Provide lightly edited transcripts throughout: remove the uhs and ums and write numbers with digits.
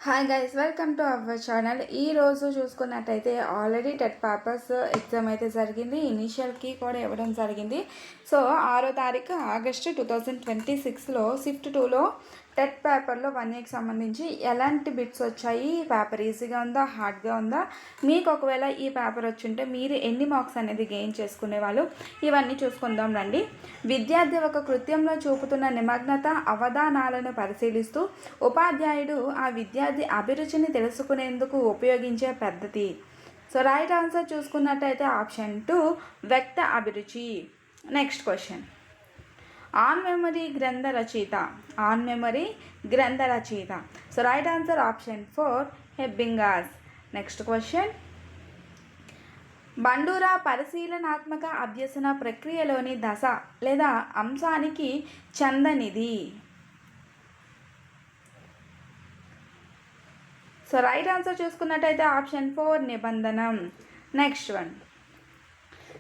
Hi guys, welcome to our channel. ఈ రోజు చూసుకున్నట్టయితే ఆల్రెడీ టెట్ పేపర్స్ ఎగ్జామ్ అయితే జరిగింది. ఇనీషియల్కి కూడా ఇవ్వడం జరిగింది. సో 6వ తారీఖు ఆగస్టు 2026లో షిఫ్ట్ 2లో టెట్ పేపర్లో 1 ఇయర్కి సంబంధించి ఎలాంటి బిట్స్ వచ్చాయి, పేపర్ ఈజీగా ఉందా, హార్డ్గా ఉందా, మీకు ఒకవేళ ఈ పేపర్ వచ్చుంటే మీరు ఎన్ని మార్క్స్ అనేది గెయిన్ చేసుకునేవాళ్ళు, ఇవన్నీ చూసుకుందాం రండి. విద్యార్థి ఒక కృత్యంలో చూపుతున్న నిమగ్నత అవధానాలను పరిశీలిస్తూ ఉపాధ్యాయుడు ఆ విద్యార్థి అభిరుచిని తెలుసుకునేందుకు ఉపయోగించే పద్ధతి. సో రైట్ ఆన్సర్ చూసుకున్నట్టయితే ఆప్షన్ 2 వ్యక్త అభిరుచి. నెక్స్ట్ క్వశ్చన్, ఆన్ మెమరీ గ్రంథ రచయిత. ఆన్ మెమరీ గ్రంథ రచయిత. So right answer option 4 Ebbinghaus. Next question, Bandura పరిశీలనాత్మక అభ్యసన ప్రక్రియలోని దశ లేదా అంశానికి చెందనిది. సో రైట్ ఆన్సర్ చూసుకున్నట్టయితే ఆప్షన్ 4 నిబంధనం. నెక్స్ట్ వన్,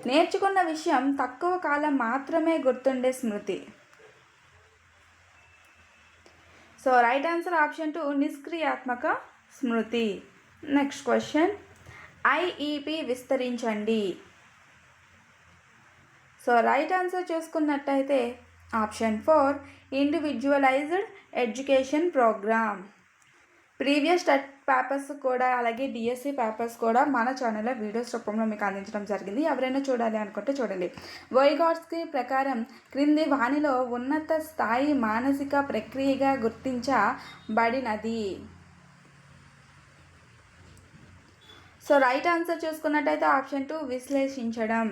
నేర్చుకున్న విషయం తక్కువ కాలం మాత్రమే గుర్తుండే స్మృతి. సో రైట్ ఆన్సర్ ఆప్షన్ 2 నిష్క్రియాత్మక స్మృతి. నెక్స్ట్ క్వశ్చన్, ఐఈపి విస్తరించండి. సో రైట్ ఆన్సర్ చూసుకున్నట్టయితే option 4 individualised education programme. Previous TET papers కూడా అలాగే డిఎస్సి పేపర్స్ కూడా మన ఛానల్లో వీడియోస్ రూపంలో మీకు అందించడం జరిగింది. ఎవరైనా చూడాలి అనుకుంటే చూడండి. వైగాట్స్కి ప్రకారం క్రింది వానిలో ఉన్నత స్థాయి మానసిక ప్రక్రియగా గుర్తించబడినది. సో రైట్ ఆన్సర్ చూసుకున్నట్టయితే ఆప్షన్ 2 విశ్లేషించడం.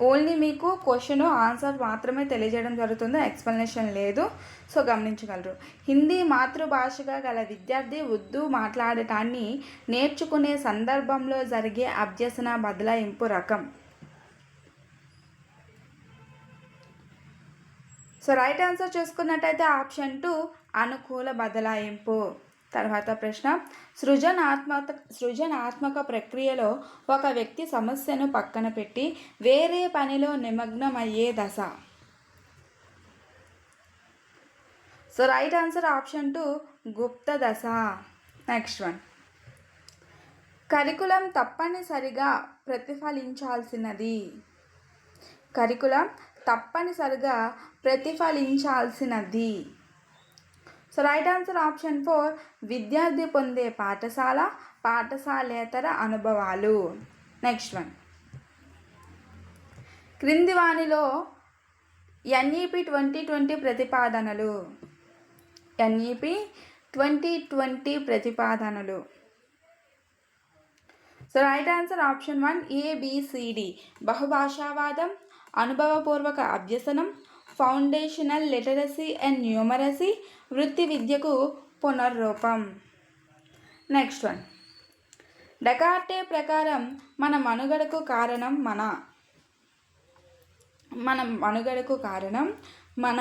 ఓన్లీ మీకు క్వశ్చన్ ఆన్సర్ మాత్రమే తెలియజేయడం జరుగుతుంది, ఎక్స్ప్లెనేషన్ లేదు. సో గమనించగలరు. హిందీ మాతృభాషగా గల విద్యార్థి ఉర్దూ మాట్లాడటాన్ని నేర్చుకునే సందర్భంలో జరిగే అభ్యసన బదలాయింపు రకం. సో రైట్ ఆన్సర్ చూసుకున్నట్టయితే ఆప్షన్ 2 అనుకూల బదలాయింపు. తర్వాత ప్రశ్న, సృజనాత్మక ప్రక్రియలో ఒక వ్యక్తి సమస్యను పక్కన పెట్టి వేరే పనిలో నిమగ్నమయ్యే దశ. సో రైట్ ఆన్సర్ ఆప్షన్ 2 గుప్త దశ. నెక్స్ట్ వన్, కరికులం తప్పనిసరిగా ప్రతిఫలించాల్సినది. కరికులం తప్పనిసరిగా ప్రతిఫలించాల్సినది. సో రైట్ ఆన్సర్ ఆప్షన్ 4 విద్యార్థి పొందే పాఠశాలేతర అనుభవాలు. నెక్స్ట్ వన్, క్రింది వానిలో ఎన్ఈపి 2020 ప్రతిపాదనలు. ఎన్ఈపి 2020 ప్రతిపాదనలు. So right answer option 1 ABCD. బహుభాషావాదం, అనుభవపూర్వక అభ్యసనం, ఫౌండేషనల్ లిటరసీ అండ్ న్యూమరసీ, వృత్తి విద్యకు పునర్రూపం. నెక్స్ట్ వన్, డెకార్టే ప్రకారం మన మనుగడకు కారణం మన.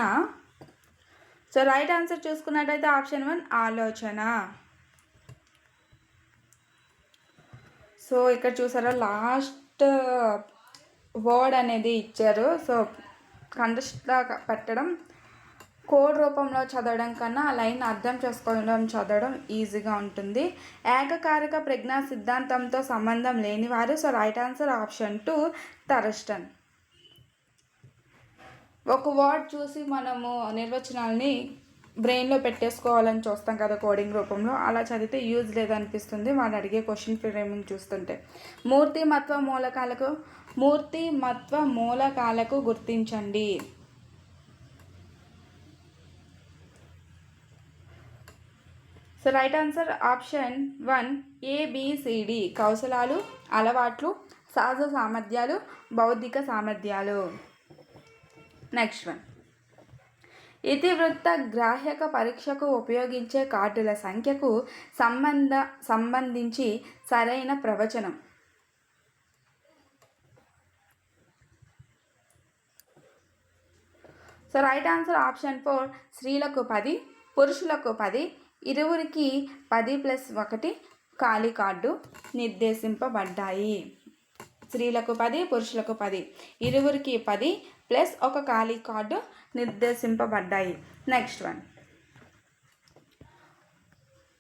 సో రైట్ ఆన్సర్ చూసుకున్నట్టయితే ఆప్షన్ 1 ఆలోచన. సో ఇక్కడ చూసారా, లాస్ట్ వర్డ్ అనేది ఇచ్చారు. సో కంఠస్థ పెట్టడం, కోడ్ రూపంలో చదవడం కన్నా లైన్ అర్థం చేసుకోవడం చదవడం ఈజీగా ఉంటుంది. ఏకకారక ప్రజ్ఞా సిద్ధాంతంతో సంబంధం లేనివారు. So right answer option 2 Thurstone. ఒక వర్డ్ చూసి మనము నిర్వచనాలని బ్రెయిన్లో పెట్టేసుకోవాలని చూస్తాం కదా కోడింగ్ రూపంలో, అలా చదివితే యూజ్ లేదనిపిస్తుంది వాడు అడిగే క్వశ్చన్ ఫ్రేమింగ్ చూస్తుంటే. మూర్తిమత్వ మూలకాలకు గుర్తించండి. So right answer option 1 ABCD. కౌశలాలు, అలవాట్లు, సహజ సామర్థ్యాలు, బౌద్ధిక సామర్థ్యాలు. నెక్స్ట్ వన్, ఇతివృత్త గ్రాహక పరీక్షకు ఉపయోగించే కార్డుల సంఖ్యకు సంబంధించి సరైన ప్రవచనం. సో రైట్ ఆన్సర్ ఆప్షన్ 4 స్త్రీలకు 10, పురుషులకు 10, ఇరువురికి 10+1 ఖాళీ కార్డు నిర్దేశింపబడ్డాయి. స్త్రీలకు 10, పురుషులకు 10, ఇరువురికి 10+1 ఖాళీ కార్డు నిర్దేశింపబడ్డాయి. నెక్స్ట్ వన్,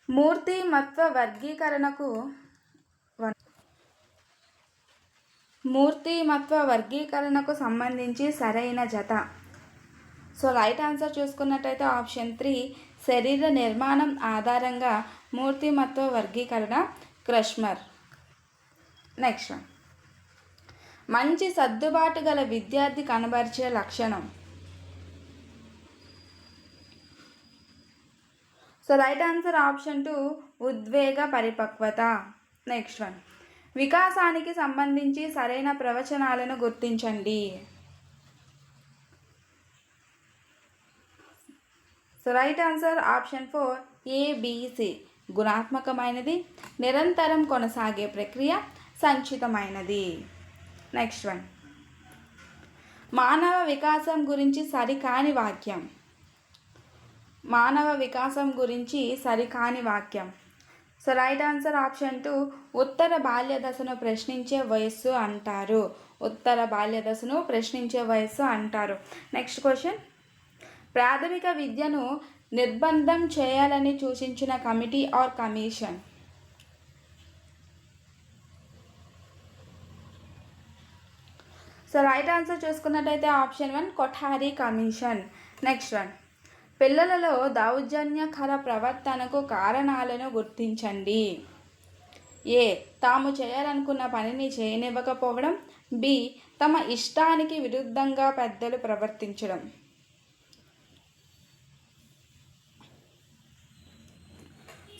మూర్తిమత్వ వర్గీకరణకు సంబంధించి సరైన జత. సో రైట్ ఆన్సర్ చూసుకున్నట్టయితే ఆప్షన్ 3 శరీర నిర్మాణం ఆధారంగా మూర్తిమత్వ వర్గీకరణ క్రష్మర్. నెక్స్ట్ మంచి సర్దుబాటు గల విద్యార్థి కనబరిచే లక్షణం. సో రైట్ ఆన్సర్ ఆప్షన్ 2 ఉద్వేగ పరిపక్వత. నెక్స్ట్ వన్ వికాసానికి సంబంధించి సరైన ప్రవచనాలను గుర్తించండి. So right answer option 4 ABC గుణాత్మకమైనది, నిరంతరం కొనసాగే ప్రక్రియ, సంచితమైనది. నెక్స్ట్ వన్ మానవ వికాసం గురించి సరికాని వాక్యం. మానవ వికాసం గురించి సరికాని వాక్యం. సో రైట్ ఆన్సర్ ఆప్షన్ 2 ఉత్తర బాల్య దశను ప్రశ్నించే వయస్సు అంటారు. ఉత్తర బాల్య దశను ప్రశ్నించే వయస్సు అంటారు. నెక్స్ట్ క్వశ్చన్ ప్రాథమిక విద్యను నిర్బంధం చేయాలని సూచించిన committee or commission. So right answer చూసుకున్నట్టయితే option 1 Kothari commission. Next one పిల్లలలో దౌర్జన్యకర ప్రవర్తనకు కారణాలను గుర్తించండి. ఏ తాము చేయాలనుకున్న పనిని చేయనివ్వకపోవడం, బి తమ ఇష్టానికి విరుద్ధంగా పెద్దలు ప్రవర్తించడం.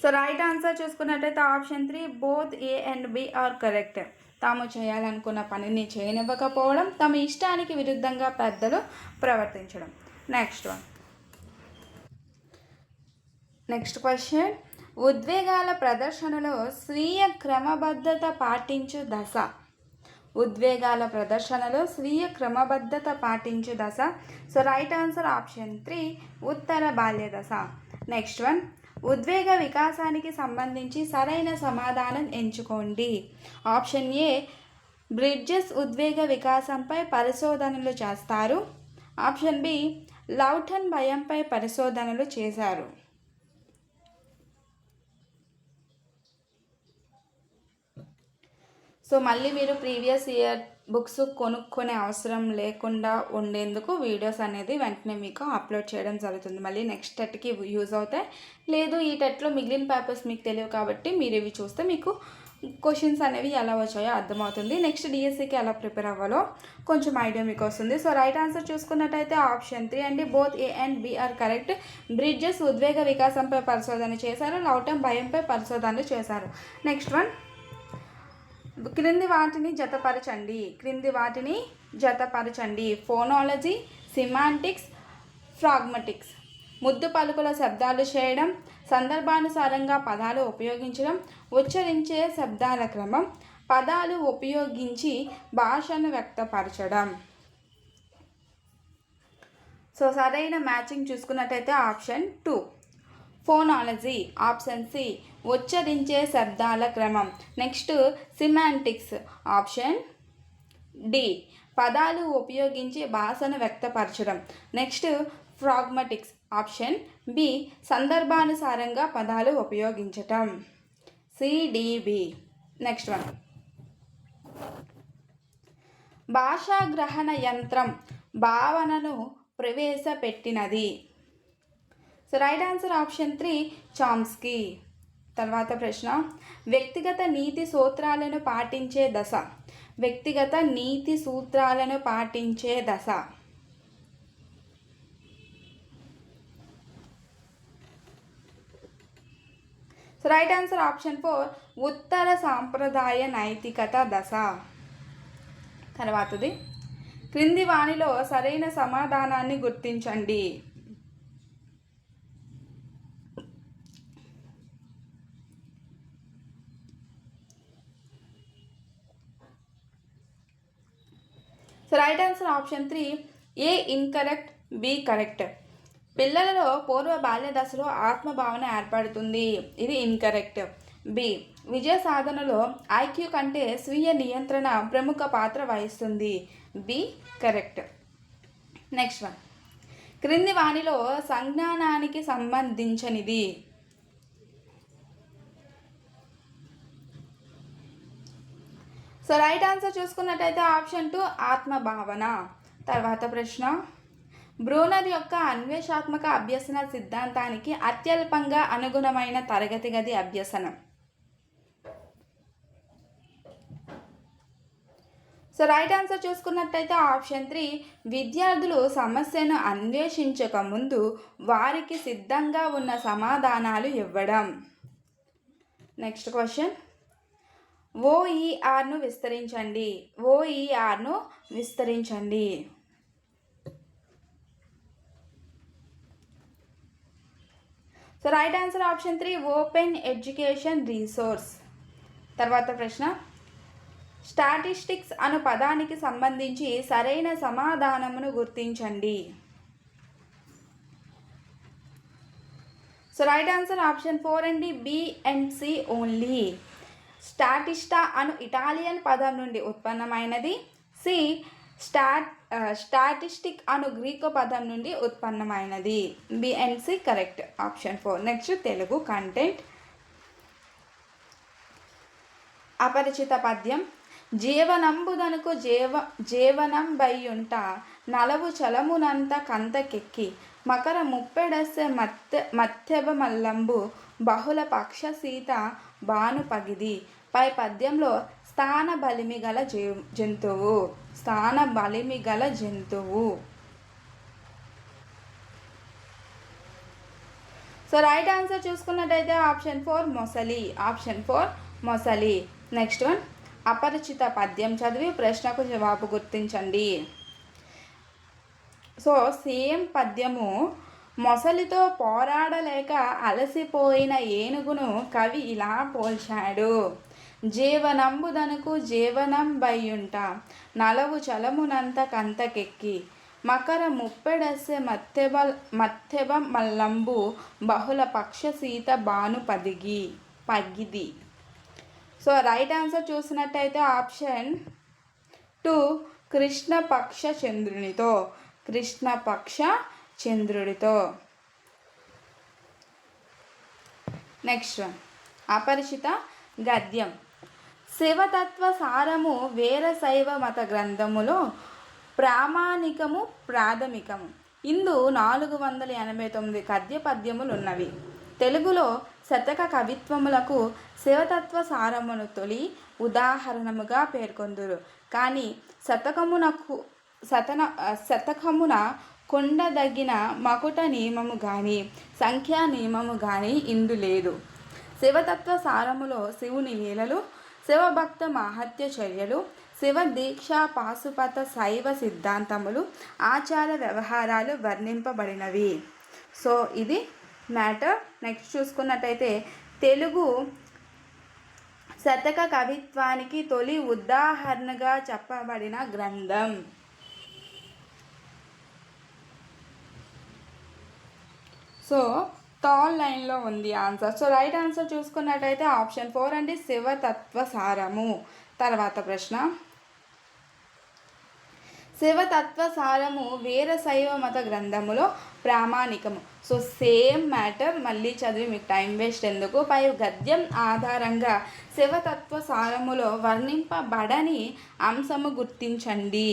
సో రైట్ ఆన్సర్ చూసుకున్నట్టయితే option 3 both A and B are correct. తాము చేయాలనుకున్న పనిని చేయనివ్వకపోవడం, తమ ఇష్టానికి విరుద్ధంగా పెద్దలు ప్రవర్తించడం. నెక్స్ట్ క్వశ్చన్ ఉద్వేగాల ప్రదర్శనలో స్వీయ క్రమబద్ధత పాటించు దశ. ఉద్వేగాల ప్రదర్శనలో స్వీయ క్రమబద్ధత పాటించు దశ. సో రైట్ ఆన్సర్ ఆప్షన్ 3 ఉత్తర బాల్య దశ. నెక్స్ట్ వన్ ఉద్వేగ వికాసానికి సంబంధించి సరైన సమాధానం ఎంచుకోండి. ఆప్షన్ ఏ బ్రిడ్జెస్ ఉద్వేగ వికాసంపై పరిశోధనలు చేస్తారు. ఆప్షన్ బి లౌటన్ భయంపై పరిశోధనలు చేశారు. సో మళ్ళీ మీరు ప్రీవియస్ ఇయర్ బుక్స్ కొనుక్కునే అవసరం లేకుండా ఉండేందుకు వీడియోస్ అనేది వెంటనే మీకు అప్లోడ్ చేయడం జరుగుతుంది. మళ్ళీ నెక్స్ట్ టెట్కి యూజ్ అవుతాయి. లేదు ఈ టెట్లో మిగిలిన పేపర్స్ మీకు తెలియవు కాబట్టి మీరు ఇవి చూస్తే మీకు క్వశ్చన్స్ అనేవి ఎలా వచ్చాయో అర్థమవుతుంది. నెక్స్ట్ డిఎస్సికి ఎలా ప్రిపేర్ అవ్వాలో కొంచెం ఐడియా మీకు వస్తుంది. సో రైట్ ఆన్సర్ చూసుకున్నట్టయితే ఆప్షన్ 3 అండి both A and B are correct. Bridges ఉద్వేగ వికాసంపై పరిశోధన చేశారు, లౌటన్ భయంపై పరిశోధనలు చేశారు. నెక్స్ట్ వన్ క్రింది వాటిని జతపరచండి. Phonology, semantics, ఫ్రాగ్మటిక్స్. ముద్దు పలుకుల శబ్దాలు చేయడం, సందర్భానుసారంగా పదాలు ఉపయోగించడం, ఉచ్చరించే శబ్దాల క్రమం, పదాలు ఉపయోగించి భాషను వ్యక్తపరచడం. సో సరైన మ్యాచింగ్ చూసుకున్నట్టయితే ఆప్షన్ 2 ఫోనాలజీ. ఆప్షన్ సి ఉచ్చరించే శబ్దాల క్రమం. Next semantics. ఆప్షన్ డి పదాలు ఉపయోగించి భాషను వ్యక్తపరచడం. నెక్స్ట్ ఫ్రాగ్మటిక్స్. ఆప్షన్ బి సందర్భానుసారంగా పదాలు ఉపయోగించటం. సిడిబి. నెక్స్ట్ వన్ భాషా గ్రహణ యంత్రం భావనను ప్రవేశపెట్టినది. So right answer option 3 Chomsky. తర్వాత ప్రశ్న వ్యక్తిగత నీతి సూత్రాలను పాటించే దశ. వ్యక్తిగత నీతి సూత్రాలను పాటించే దశ. సో రైట్ ఆన్సర్ ఆప్షన్ 4 ఉత్తర సాంప్రదాయ నైతికత దశ. తర్వాతది క్రింది వాణిలో సరైన సమాధానాన్ని గుర్తించండి. సో రైట్ ఆన్సర్ ఆప్షన్ 3 ఏ ఇన్కరెక్ట్, బి కరెక్ట్. పిల్లలలో పూర్వ బాల్య దశలో ఆత్మభావన ఏర్పడుతుంది. ఇది ఇన్కరెక్ట్. బి విజయ సాధనలో ఐక్యూ కంటే స్వీయ నియంత్రణ ప్రముఖ పాత్ర వహిస్తుంది. B correct. నెక్స్ట్ వన్ క్రింది వాణిలో సంజ్ఞానానికి సంబంధించినది. సో రైట్ ఆన్సర్ చూసుకున్నట్టయితే ఆప్షన్ 2 ఆత్మభావన. తర్వాత ప్రశ్న, బ్రూనర్ యొక్క అన్వేషాత్మక అభ్యసన సిద్ధాంతానికి అత్యల్పంగా అనుగుణమైన తరగతి గది అభ్యసనం. సో రైట్ ఆన్సర్ చూసుకున్నట్టయితే ఆప్షన్ 3 విద్యార్థులు సమస్యను అన్వేషించక ముందు వారికి సిద్ధంగా ఉన్న సమాధానాలు ఇవ్వడం. నెక్స్ట్ క్వశ్చన్, ఓఈఆర్ను విస్తరించండి. ఓఈఆర్ను విస్తరించండి. So right answer option 3 open education resource. తర్వాత ప్రశ్న, స్టాటిస్టిక్స్ అను పదానికి సంబంధించి సరైన సమాధానమును గుర్తించండి. సో రైట్ ఆన్సర్ ఆప్షన్ 4 అండి, బి అండ్ సి ఓన్లీ. స్టాటిస్టా అను ఇటాలియన్ పదం నుండి ఉత్పన్నమైనది. సి స్టాటిస్టిక్ అను గ్రీకు పదం నుండి ఉత్పన్నమైనది. B and C correct, option 4. Next Telugu content. అపరిచిత పద్యం. జీవనంబుదనుకు జీవనం బయ్యుంట నలవు చలమునంత కంతకెక్కి మకర ముప్పెడసె మత్యభ మల్లంబు బహుళ పక్ష సీత బాను పగిది. పై పద్యంలో స్థాన బలిమి గల జంతువు. స్థాన బలిమి గల జంతువు. సో రైట్ ఆన్సర్ చూసుకున్నట్టయితే ఆప్షన్ 4 మొసలి. ఆప్షన్ 4 మొసలి. నెక్స్ట్ వన్, అపరిచిత పద్యం చదివి ప్రశ్నకు జవాబు గుర్తించండి. సో సేమ్ పద్యము. మొసలితో పోరాడలేక అలసిపోయిన ఏనుగును కవి ఇలా పోల్చాడు. జీవనంబుదనుకు జీవనం బయ్యుంట నలవు చలమునంత కంతకెక్కి మకర ముప్పెడసె మత్యభ మల్లంబు బహుళ పక్ష సీత బాను పగిది. సో రైట్ ఆన్సర్ చూసినట్టయితే ఆప్షన్ 2 కృష్ణపక్ష చంద్రునితో. కృష్ణపక్ష చంద్రుడితో. నెక్స్ట్ వన్, అపరిచిత గద్యం. శివతత్వ సారము వీరశైవ మత గ్రంథములో ప్రామాణికము ప్రాథమికము. ఇందు 489 గద్య పద్యములు ఉన్నవి. తెలుగులో శతక కవిత్వములకు శివతత్వ సారమును తొలి ఉదాహరణముగా పేర్కొందురు. కానీ శతకమున కొండదగిన మకుట నియమము గాని సంఖ్యా నియమము గాని ఇందు లేదు. శివతత్వ సారములో శివుని లీలలు, శివభక్త మహత్య చర్యలు, శివ దీక్షా పాశుపత శైవ సిద్ధాంతములు, ఆచార వ్యవహారాలు వర్ణింపబడినవి. సో ఇది మ్యాటర్. నెక్స్ట్ చూసుకున్నట్టయితే తెలుగు శతక కవిత్వానికి తొలి ఉదాహరణగా చెప్పబడిన గ్రంథం. సో థర్డ్ లైన్లో ఉంది ఆన్సర్. సో రైట్ ఆన్సర్ చూసుకున్నట్టయితే ఆప్షన్ 4 అండి, శివతత్వ సారము. తర్వాత ప్రశ్న, శివతత్వ సారము వీరశైవ మత గ్రంథములో ప్రామాణికము. సో సేమ్ మ్యాటర్, మళ్ళీ చదివి మీకు టైం వేస్ట్ ఎందుకు. పై గద్యం ఆధారంగా శివతత్వ సారములో వర్ణింపబడని అంశము గుర్తించండి.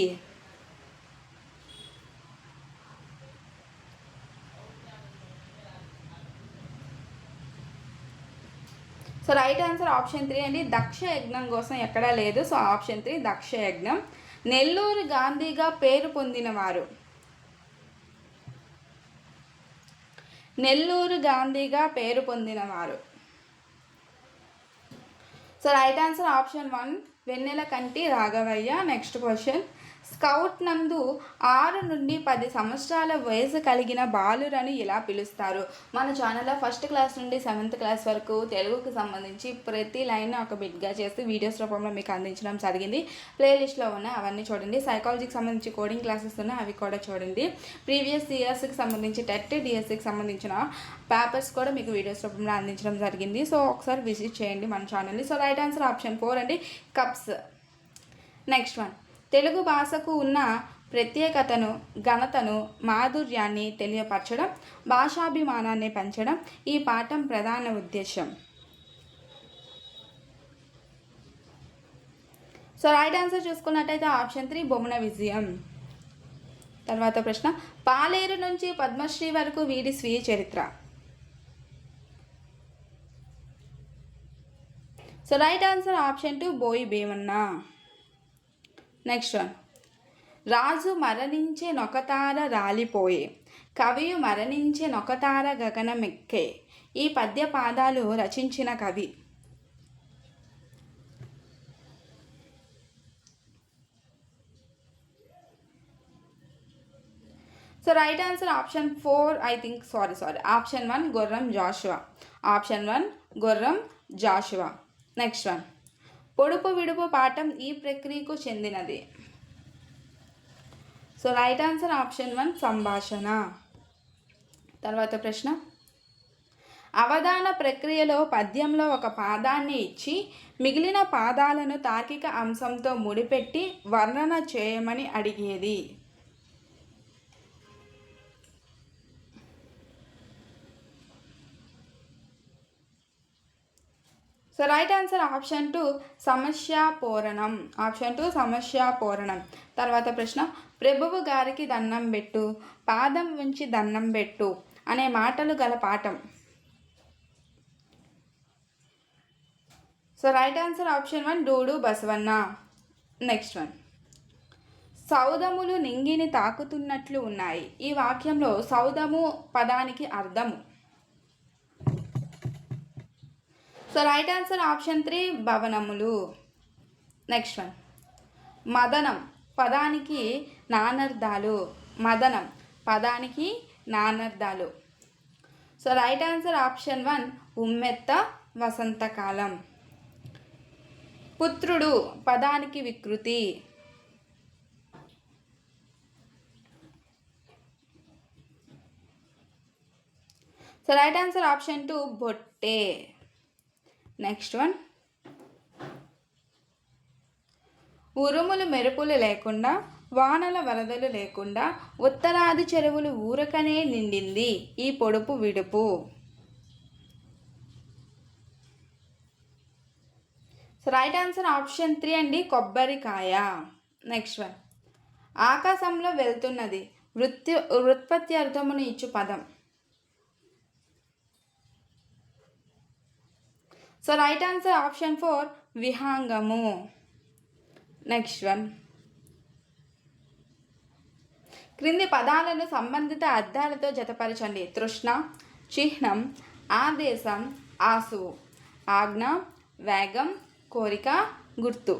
సో రైట్ ఆన్సర్ ఆప్షన్ 3 అండి, దక్ష యజ్ఞం కోసం ఎక్కడా లేదు. సో ఆప్షన్ 3 దక్ష యజ్ఞం. నెల్లూరు గాంధీగా పేరు పొందినవారు. నెల్లూరు గాంధీగా పేరు పొందినవారు. So right answer option 1 Vennelakanti Raghavayya. Next question, scout నందు 6 నుండి 10 సంవత్సరాల వయసు కలిగిన బాలురని ఇలా పిలుస్తారు. మన ఛానల్లో 1st క్లాస్ నుండి 7th క్లాస్ వరకు తెలుగుకు సంబంధించి ప్రతి లైన్ ఒక బిట్గా చేసి వీడియోస్ రూపంలో మీకు అందించడం జరిగింది. ప్లేలిస్ట్లో ఉన్నాయి, అవన్నీ చూడండి. సైకాలజీకి సంబంధించి కోడింగ్ క్లాసెస్ ఉన్నాయి, అవి కూడా చూడండి. ప్రీవియస్ ఇయర్స్కి సంబంధించి టెట్ డిఎస్సికి సంబంధించిన పేపర్స్ కూడా మీకు వీడియోస్ రూపంలో అందించడం జరిగింది. సో ఒకసారి విజిట్ చేయండి మన ఛానల్ని. సో రైట్ ఆన్సర్ ఆప్షన్ 4 అండి, కప్స్. నెక్స్ట్ వన్, తెలుగు భాషకు ఉన్న ప్రత్యేకతను, ఘనతను, మాధుర్యాన్ని తెలియపరచడం, భాషాభిమానాన్ని పెంచడం ఈ పాఠం ప్రధాన ఉద్దేశం. సో రైట్ ఆన్సర్ చూసుకున్నట్టయితే ఆప్షన్ 3 బొమ్మన విజయం. తర్వాత ప్రశ్న, పాలేరు నుంచి పద్మశ్రీ వరకు వీడి స్వీయ చరిత్ర. సో రైట్ ఆన్సర్ ఆప్షన్ 2 బోయి భీమన్న. నెక్స్ట్ వన్, రాజు మరణించే నొకతార రాలిపోయే, కవియు మరణించే నొకతార గగనమెక్కే, ఈ పద్య పాదాలు రచించిన కవి. So right answer option 4 I think option 1 Gurram Jashuva. Option 1 Gurram Jashuva. Next one, పొడుపు విడుపు పాఠం ఈ ప్రక్రియకు చెందినది. సో రైట్ ఆన్సర్ ఆప్షన్ 1 సంభాషణ. తర్వాత ప్రశ్న, అవధాన ప్రక్రియలో పద్యంలో ఒక పాదాన్ని ఇచ్చి మిగిలిన పాదాలను తార్కిక అంశంతో ముడిపెట్టి వర్ణన చేయమని అడిగేది. సో రైట్ ఆన్సర్ ఆప్షన్ 2 సమస్యాపూరణం. ఆప్షన్ 2 సమస్యాపూరణం. తర్వాత ప్రశ్న, ప్రభువు గారికి దండం పెట్టు, పాదం ఉంచి దండం పెట్టు అనే మాటలు గల పాఠం. So right answer option 1 Dudu Basavanna. Next one, సౌదములు నింగిని తాకుతున్నట్లు ఉన్నాయి, ఈ వాక్యంలో సౌదము పదానికి అర్థము. సో రైట్ ఆన్సర్ ఆప్షన్ 3 భవనములు. నెక్స్ట్ వన్, మదనం పదానికి నానర్థాలు. మదనం పదానికి నానర్థాలు. సో రైట్ ఆన్సర్ ఆప్షన్ 1 ఉమ్మెత్త వసంతకాలం. పుత్రుడు పదానికి వికృతి. సో రైట్ ఆన్సర్ ఆప్షన్ 2 బొట్టే. నెక్స్ట్ వన్, ఉరుములు మెరుపులు లేకుండా వానల వరదలు లేకుండా ఉత్తరాది చెరువులు ఊరకనే నిండింది, ఈ పొడుపు విడుపు. సో రైట్ ఆన్సర్ ఆప్షన్ 3 అండి కొబ్బరికాయ. నెక్స్ట్ వన్, ఆకాశంలో వెళ్తున్నది వ్యుత్పత్తి అర్థమును ఇచ్చు పదం. సో రైట్ ఆన్సర్ ఆప్షన్ 4 విహాంగము. నెక్స్ట్ వన్, క్రింది పదాలను సంబంధిత అర్థాలతో జతపరచండి. తృష్ణ, చిహ్నం, ఆదేశం, ఆసువు. ఆజ్ఞ, వేగం, కోరిక, గుర్తు.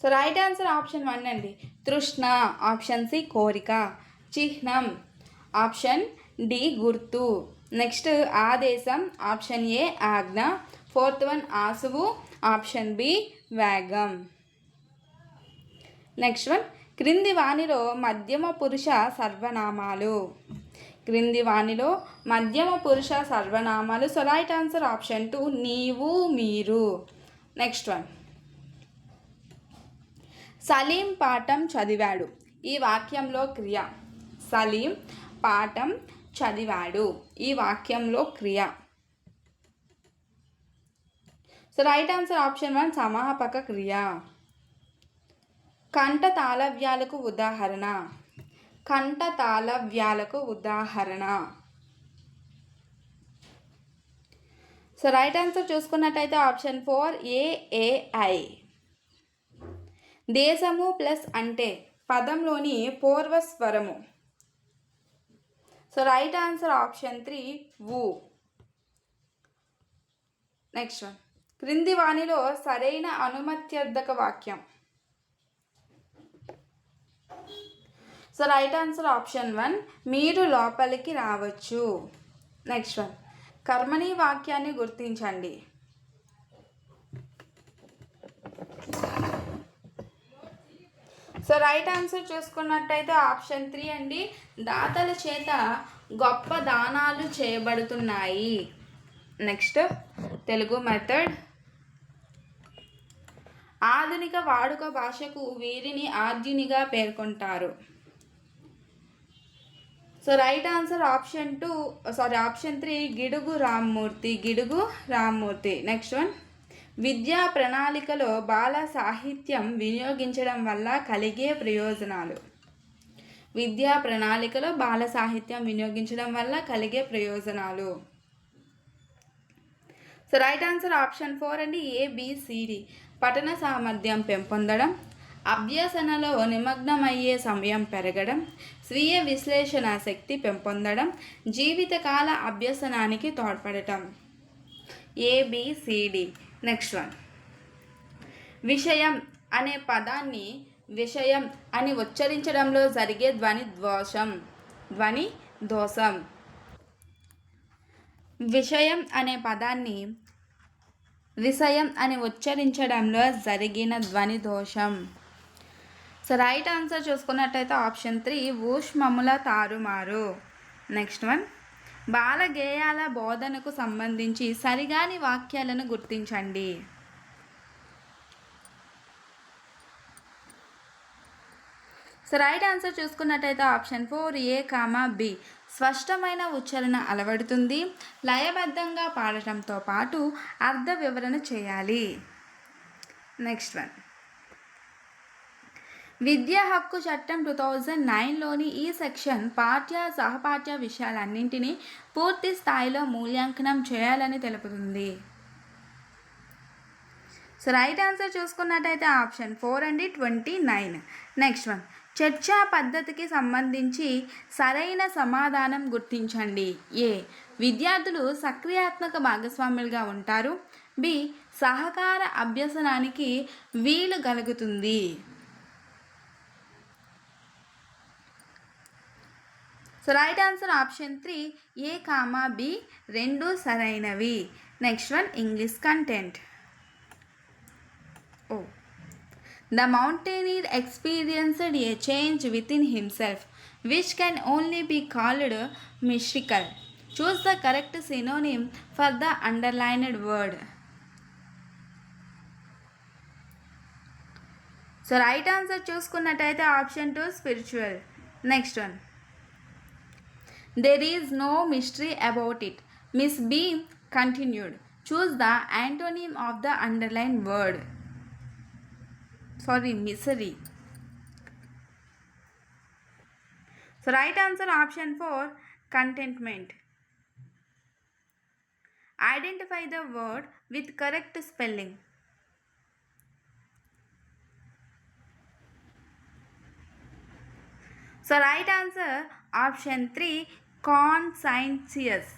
సో రైట్ ఆన్సర్ ఆప్షన్ 1 అండి తృష్ణ. ఆప్షన్ సి కోరిక. చిహ్నం ఆప్షన్ డి గుర్తు. నెక్స్ట్ ఆదేశం ఆప్షన్ ఏ ఆజ్ఞ. ఫోర్త్ వన్ ఆసువు ఆప్షన్ బి వేగం. నెక్స్ట్ వన్, క్రింది వాణిలో మధ్యమ పురుష సర్వనామాలు. క్రింది వాణిలో మధ్యమ పురుష సర్వనామాలు. సో రైట్ ఆన్సర్ ఆప్షన్ 2 నీవు మీరు. నెక్స్ట్ వన్, సలీం పాఠం చదివాడు, ఈ వాక్యంలో క్రియ. సలీం పాఠం చదివాడు, ఈ వాక్యంలో క్రియ. సో రైట్ ఆన్సర్ ఆప్షన్ 1 సమాపక క్రియ. కంఠ తాళవ్యాలకు ఉదాహరణ. కంఠ తాళవ్యాలకు ఉదాహరణ. సో రైట్ ఆన్సర్ చూసుకున్నట్టయితే ఆప్షన్ 4 ఏఏఐ. దేశము ప్లస్ అంటే పదంలోని పూర్వస్వరము. సో రైట్ ఆన్సర్ ఆప్షన్ 3 వు. నెక్స్ట్ వన్, క్రింది వాణిలో సరైన అనుమత్యర్థక వాక్యం. సో రైట్ ఆన్సర్ ఆప్షన్ 1 మీరు లోపలికి రావచ్చు. నెక్స్ట్ వన్, కర్మని వాక్యాన్ని గుర్తించండి. సో రైట్ ఆన్సర్ చూసుకున్నట్టయితే ఆప్షన్ 3 అండి దాతల చేత గొప్ప దానాలు చేయబడుతున్నాయి. Next Telugu method. ఆధునిక వాడుక భాషకు వీరిని ఆద్యునిగా పేర్కొంటారు. So right answer option 3 Gidugu Rammurthy. Next one, విద్యా ప్రణాళికలో బాల సాహిత్యం వినియోగించడం వల్ల కలిగే ప్రయోజనాలు. విద్యా ప్రణాళికలో బాల సాహిత్యం వినియోగించడం వల్ల కలిగే ప్రయోజనాలు. సో రైట్ ఆన్సర్ ఆప్షన్ 4 అండి, ABCD. పఠన సామర్థ్యం పెంపొందడం, అభ్యసనలో నిమగ్నమయ్యే సమయం పెరగడం, స్వీయ విశ్లేషణ శక్తి పెంపొందడం, జీవితకాల అభ్యసనానికి తోడ్పడటం. ABCD. నెక్స్ట్ వన్, విషయం అనే పదాన్ని విషయం అని ఉచ్చరించడంలో జరిగే ధ్వని దోషం. విషయం అనే పదాన్ని విషయం అని ఉచ్చరించడంలో జరిగిన ధ్వని దోషం. సో రైట్ ఆన్సర్ చూసుకున్నట్టయితే ఆప్షన్ 3 ఊష్మముల తారుమారు. నెక్స్ట్ వన్, బాల గేయాల బోధనకు సంబంధించి సరిగాని వాక్యాలను గుర్తించండి. సో రైట్ ఆన్సర్ చూసుకున్నట్టయితే ఆప్షన్ 4 A, B. స్పష్టమైన ఉచ్చారణ అలవడుతుంది, లయబద్ధంగా పాడటంతో పాటు అర్థ వివరణ చేయాలి. నెక్స్ట్ వన్, విద్యా హక్కు చట్టం 2009లోని ఈ సెక్షన్ పాఠ్య సహపాఠ్య విషయాలన్నింటినీ పూర్తి స్థాయిలో మూల్యాంకనం చేయాలని తెలుపుతుంది. సో రైట్ ఆన్సర్ చూసుకున్నట్టయితే ఆప్షన్ 4 అండి, 29. నెక్స్ట్ వన్, చర్చా పద్ధతికి సంబంధించి సరైన సమాధానం గుర్తించండి. A, విద్యార్థులు సక్రియాత్మక భాగస్వాములుగా ఉంటారు. B, సహకార అభ్యసనానికి వీలు కలుగుతుంది. So right answer option 3 A, B. రెండు సరైనవి. Next one, English content. The mountaineer experienced a change within himself, which can only be called mystical. Choose the correct synonym for the underlined word. So right answer చూసుకున్నట్టయితే option 2 spiritual. Next one, there is no mystery about it. Miss B continued. Choose the antonym of the underlined word. Misery. So right answer option 4 contentment. Identify the word with correct spelling. So right answer option 3 conscientious.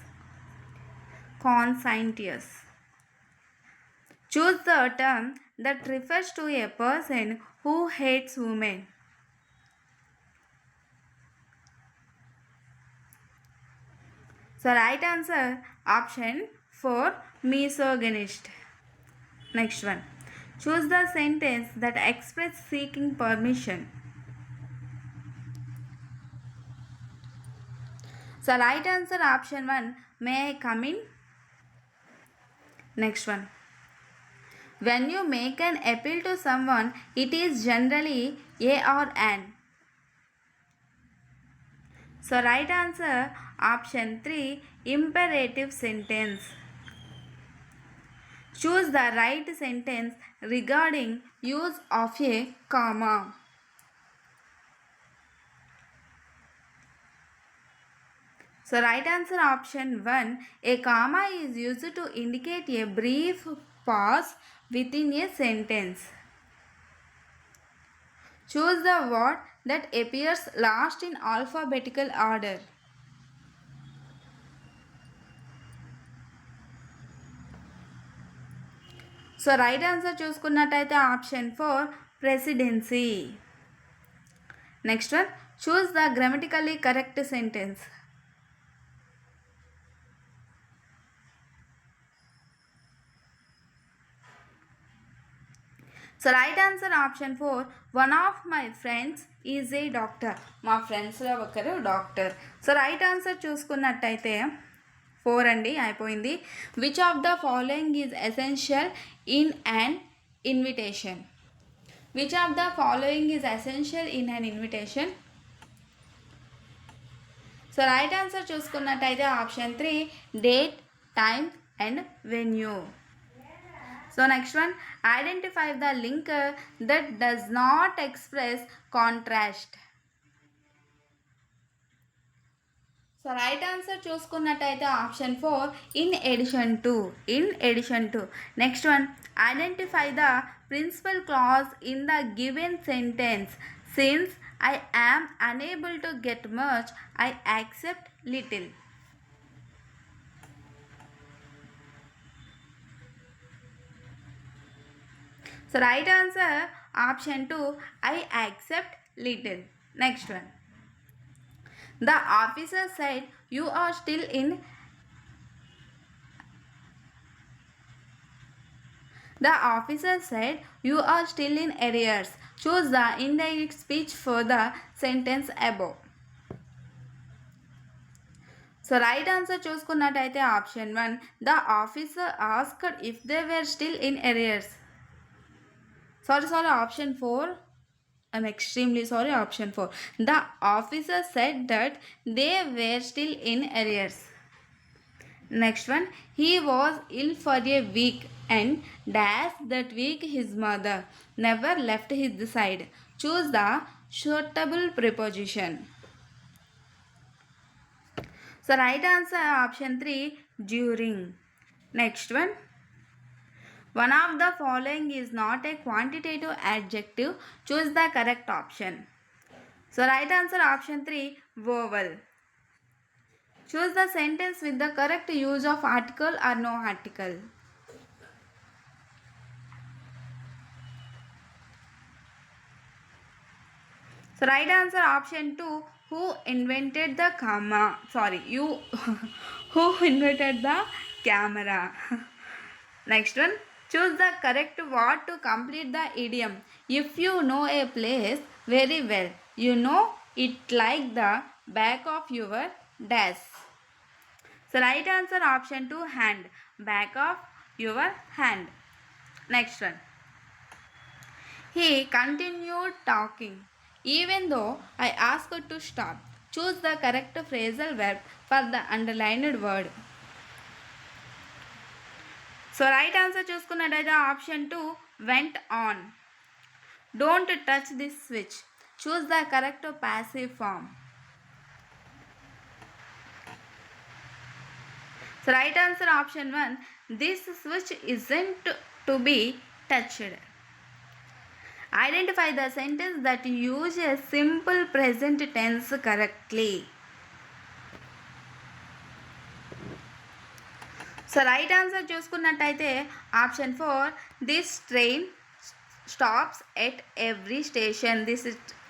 Choose the term that refers to a person who hates women. So right answer option 4 misogynist. Next one, choose the sentence that express seeking permission. So right answer option 1 may I come in. Next one, when you make an appeal to someone, it is generally a or an. So right answer option 3 imperative sentence. Choose the right sentence regarding use of a comma. So right answer option 1, a comma is used to indicate a brief pause within a sentence. Choose the word that appears last in alphabetical order. So right answer చూసుకున్నట్టయితే option 4 presidency. Next one, choose the grammatically correct sentence. So right answer option 4 one of my friends is a doctor. మా ఫ్రెండ్స్లో ఒకరు doctor. So right answer చూసుకున్నట్టయితే 4 అండి, అయిపోయింది. Which of the following is essential in an invitation? Which of the following is essential in an invitation? So right answer చూసుకున్నట్టయితే option 3 date, time and venue. So next one, identify the link that does not express contrast. So right answer చూసుకున్నట్టయితే option 4 in addition to. Next one, identify the principal clause in the given sentence. Since I am unable to get much, I accept little. So right answer option 2 I accept little. Next one, the officer said you are still in arrears. Choose the indirect speech for the sentence above. So right answer చూసుకున్నట్టయితే option 1, the officer asked if they were still in arrears. Sorry, option 4. I'm extremely sorry, option 4. The officer said that they were still in arrears. Next one, he was ill for a week and dash that week his mother never left his side. Choose the suitable preposition. So right answer option 3 during. Next one, one of the following is not a quantitative adjective. Choose the correct option. So right answer option 3 vowel. Choose the sentence with the correct use of article or no article. So right answer option 2 who invented the who invented the camera. Next one, choose the correct word to complete the idiom. If you know a place very well, you know it like the back of your dash. So right answer option 2 hand, back of your hand. Next one, he continued talking even though I asked to stop. Choose the correct phrasal verb for the underlined word. So right answer చూసుకున్నట్టయితే option 2 went on. Don't touch this switch. Choose the correct passive form. So right answer option 1 this switch isn't to be touched. Identify the sentence that use a simple present tense correctly. So right answer చూసుకున్నట్టయితే option 4 this train stops at every station.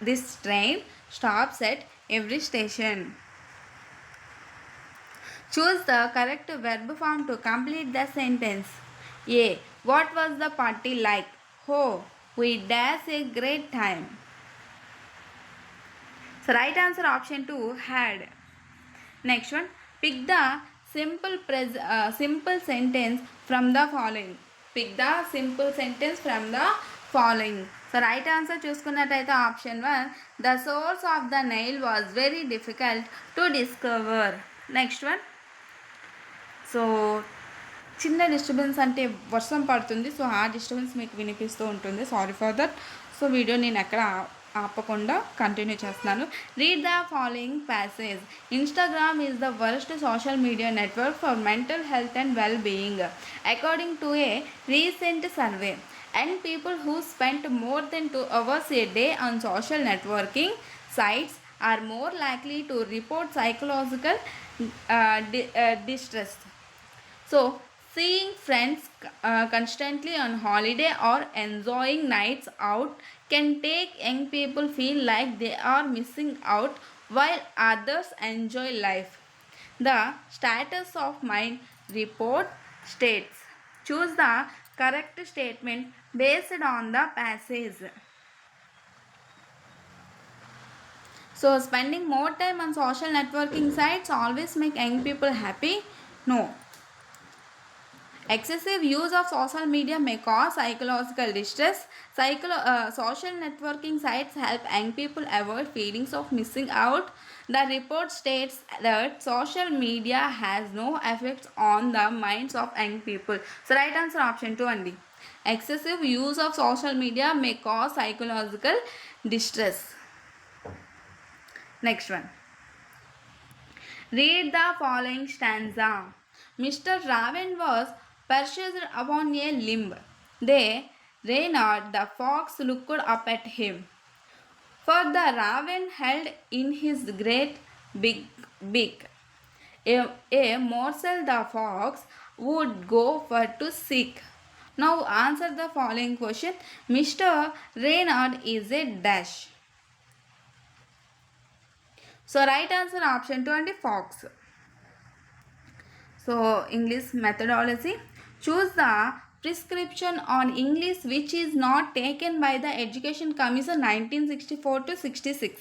This train stops at every station. Choose the correct verb form to complete the sentence. A what was the party like? Oh we dash a great time. So right answer option 2 had. Next one, pick the simple sentence from the following. Pick the simple sentence from the following. So right answer చూసుకున్నట్టయితే option 1 the source of the Nile was very difficult to discover. Next one, so చిన్న disturbance అంటే వర్షం పడుతుంది, so ఆ disturbance మీకు వినిపిస్తూ ఉంటుంది. Sorry for that. So video నేను ఎక్కడ ఆపకుండా కంటిన్యూ చేస్తున్నాను. Read the following passage. Instagram is the worst social media network for mental health and well being according to A recent survey. And people who spend more than 2 hours a day on social networking sites are more likely to report psychological distress. So seeing friends constantly on holiday or enjoying nights out can take young people feel like they are missing out while others enjoy life. The status of mind report states. Choose the correct statement based on the passage. So spending more time on social networking sites always make young people happy? No. Excessive use of social media may cause psychological distress. Social networking sites help young people avoid feelings of missing out. The report states that social media has no effect on the minds of young people. So right answer option 2 andi. Excessive use of social media may cause psychological distress. Next one. Read the following stanza. Mr. Raven was perched upon a limb. They Reynard the fox looked up at him. For the raven held in his great big beak a morsel the fox would go for to seek. Now answer the following question. Mr. Reynard is a dash. So right answer option 2 and fox. So English methodology. Choose the prescription on English which is not taken by the Education Commission 1964 to 66.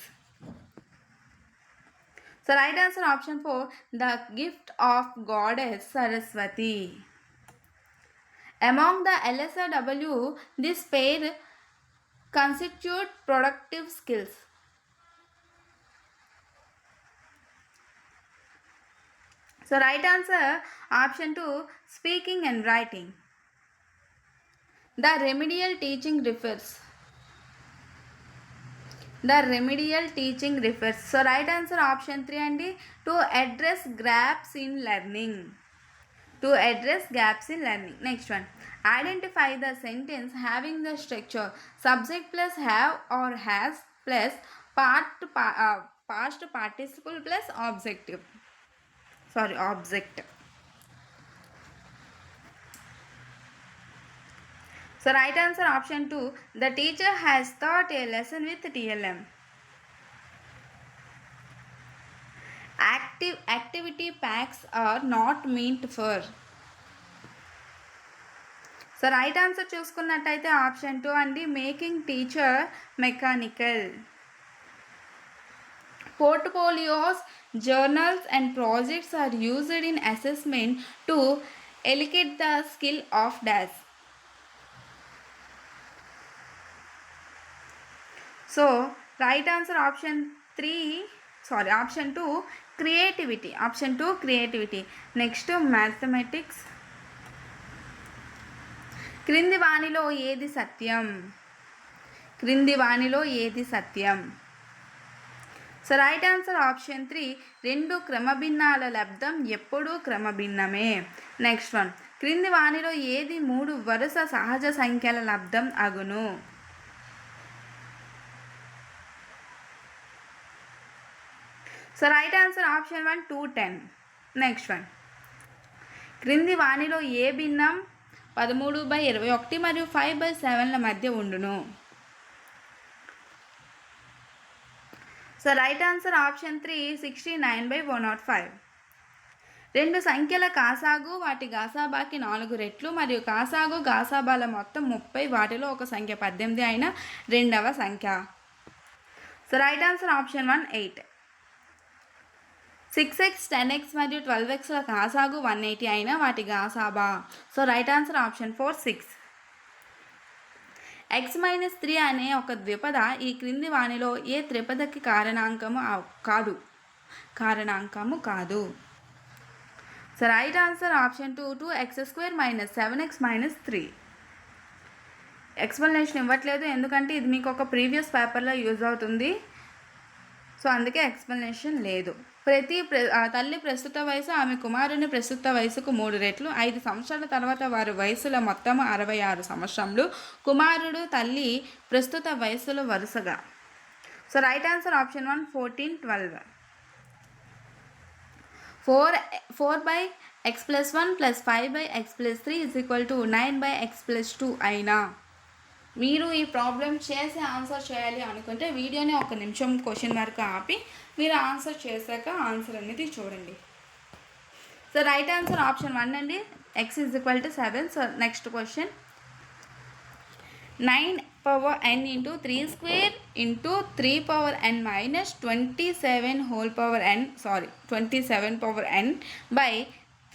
So right answer option 4. The gift of goddess Saraswati. Among the LSRW, this pair constitute productive skills. So right answer option 2, speaking and writing. The remedial teaching refers. So right answer option 3 and to address gaps in learning. Next one. Identify the sentence having the structure subject plus have or has plus past participle plus object. So right answer option 2. The teacher has taught a lesson with TLM. Activity packs are not meant for. So right answer చూసుకున్నట్టయితే option 2 అండి, making teacher mechanical. Portfolios, journals and projects are used in assessment to elicit the skill of dash. So right answer option 2 creativity. Next mathematics. క్రింది వాణిలో ఏది సత్యం? So right answer option 3. 2 క్రమభిన్నాల లబ్ధం ఎప్పుడూ క్రమభిన్నమే. Next one. క్రింది వాణిలో ఏది 3 వరుస సహజ సంఖ్యల లబ్ధం అగును? So right answer option 1 210. Next one. క్రింది వాణిలో ఏ భిన్నం 13/21 మరియు 5/7ల మధ్య ఉండును? So right answer option 3 69/105. 2 సంఖ్యల కాసాగు వాటి గాసాబాకి 4 రెట్లు మరియు కాసాగు గాసాబాల మొత్తం 30, వాటిలో ఒక సంఖ్య 18 అయిన రెండవ సంఖ్య. So right answer option 1 8. 6x 10x మరియు 12xల కాసాగు 180 అయిన వాటి గాసాబా. So right answer option 4 6. x-3 అనే ఒక ద్విపద ఈ క్రింది వానిలో ఏ త్రిపదకి కారణాంకము కాదు? So right answer option 2 2x² - 7x - 3. Explanation ఇవ్వట్లేదు ఎందుకంటే ఇది మీకు ఒక ప్రీవియస్ పేపర్లో యూజ్ అవుతుంది, సో అందుకే ఎక్స్ప్లెనేషన్ లేదు. తల్లి ప్రస్తుత వయసు ఆమె కుమారుని ప్రస్తుత వయసుకు 3 రెట్లు. 5 సంవత్సరాల తర్వాత వారి వయసుల మొత్తం 66 సంవత్సరములు. కుమారుడు తల్లి ప్రస్తుత వయసులో వరుసగా. So right answer option 1 14 12. 4/x+1 + 5/x+3 = 9/x+2 అయినా మీరు ఈ ప్రాబ్లం చేసి ఆన్సర్ చేయాలి అనుకుంటే వీడియోని 1 నిమిషం క్వశ్చన్ వరకు ఆపి మీరు ఆన్సర్ చేశాక ఆన్సర్ అనేది చూడండి. సో రైట్ ఆన్సర్ ఆప్షన్ 1 అండి, x = 7. So next question. 9 power n into 3 square into 3 power n minus 27 power n by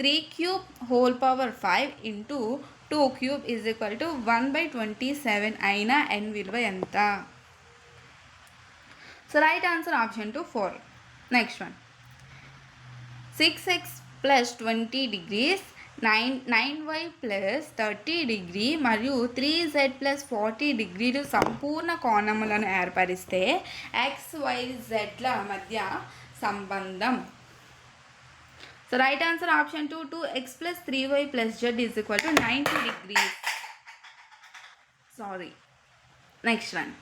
3 cube whole power 5 into 2 cube is equal to 1/27 అయినా n విలువ ఎంత? So right answer option 2 4. Next one 6x plus 20 degrees 9y plus 30 degree మరియు 3z plus 40 డిగ్రీలు సంపూర్ణ కోణములను ఏర్పరిస్తే XYZల మధ్య సంబంధం. So right answer option 2 2x plus 3y plus z is equal to 90 degrees. Next one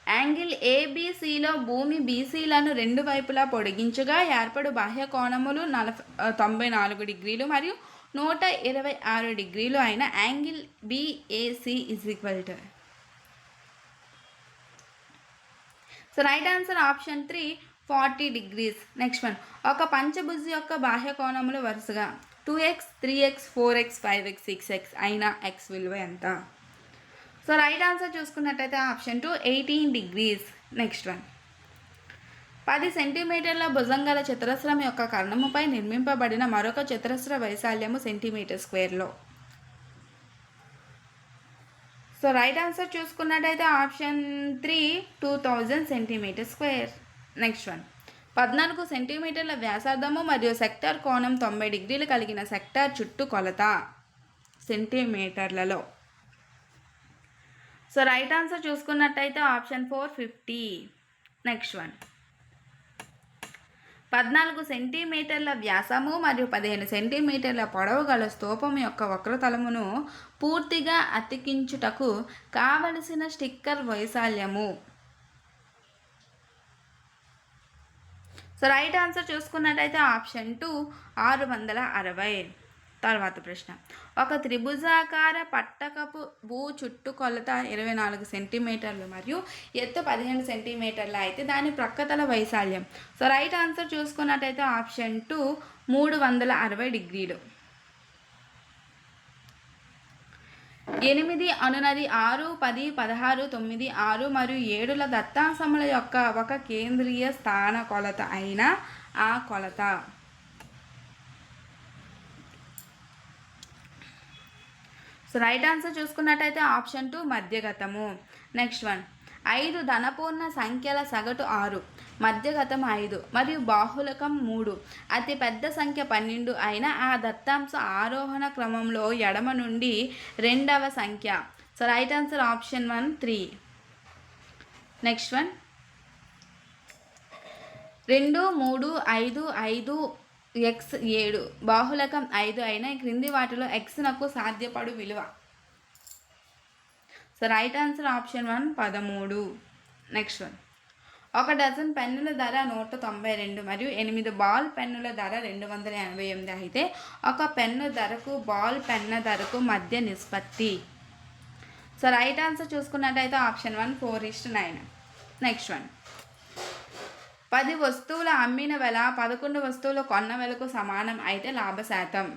angle ఏబిసిలో భూమి బీసీలను రెండు వైపులా పొడిగించగా ఏర్పడు బాహ్య కోణములు 94 డిగ్రీలు మరియు 126 డిగ్రీలు అయిన angle BAC is equal to. So right answer option 3 40 degrees. Next one ఒక పంచభుజి యొక్క బాహ్య కోణములు వరుసగా 2x 3x 4x 5x 6x అయిన x విలువ ఎంత? సో రైట్ ఆన్సర్ చూసుకున్నట్టయితే ఆప్షన్ 2 18 డిగ్రీస్. నెక్స్ట్ వన్ 10 సెంటీమీటర్ల భుజం గల చతురస్రం యొక్క కర్ణముపై నిర్మింపబడిన మరొక చతురస్ర వైశాల్యము సెంటీమీటర్ స్క్వేర్లో. సో రైట్ ఆన్సర్ చూసుకున్నట్టయితే option 3 2000 centimetre square. Next one 14 సెంటీమీటర్ల వ్యాసార్థము మరియు సెక్టార్ కోణం 90 డిగ్రీలు కలిగిన సెక్టార్ చుట్టూ కొలత సెంటీమీటర్లలో. సో రైట్ ఆన్సర్ చూసుకున్నట్టయితే ఆప్షన్ 4 50. నెక్స్ట్ వన్ 14 సెంటీమీటర్ల వ్యాసము మరియు 15 సెంటీమీటర్ల పొడవు గల స్తూపం యొక్క వక్రతలమును పూర్తిగా అతికించుటకు కావలసిన స్టిక్కర్ వైశాల్యము. సో రైట్ ఆన్సర్ చూసుకున్నట్టయితే ఆప్షన్ 2 660. తర్వాత ప్రశ్న ఒక త్రిభుజాకార పట్టకపు భూ చుట్టుకొలత 24 సెంటీమీటర్లు మరియు ఎత్తు 15 సెంటీమీటర్లు అయితే దాని ప్రక్కతల వైశాల్యం. సో రైట్ ఆన్సర్ చూసుకున్నట్టయితే ఆప్షన్ 2 360 డిగ్రీలు. 8 అనునది 6 10 16 9 6 మరియు 7ల దత్తాంశముల యొక్క ఒక కేంద్రీయ స్థాన కొలత అయిన ఆ కొలత. సో రైట్ ఆన్సర్ చూసుకున్నట్టయితే ఆప్షన్ 2 మధ్యగతము. నెక్స్ట్ వన్ 5 ధనపూర్ణ సంఖ్యల సగటు 6 మధ్యగతం 5 మరియు బాహుళకం 3 అతి పెద్ద సంఖ్య 12 అయిన ఆ దత్తాంశ ఆరోహణ క్రమంలో ఎడమ నుండి రెండవ సంఖ్య. So right answer option 1 3. Next one 2 3 5 5 x 7 బాహుళకం 5 అయిన క్రింది వాటిలో x-నకు సాధ్యపడు విలువ. So right answer option 1 13. Next one 1 dozen పెన్నుల ధర 192 మరియు 8 బాల్ పెన్నుల ధర 288 అయితే ఒక పెన్ను ధరకు బాల్ పెన్న ధరకు మధ్య నిష్పత్తి. సో రైట్ ఆన్సర్ చూసుకున్నట్టయితే ఆప్షన్ 1 4:9. నెక్స్ట్ వన్ 10 వస్తువుల అమ్మిన వెల 11 వస్తువులు కొన్న వెలకు సమానం అయితే లాభ శాతం.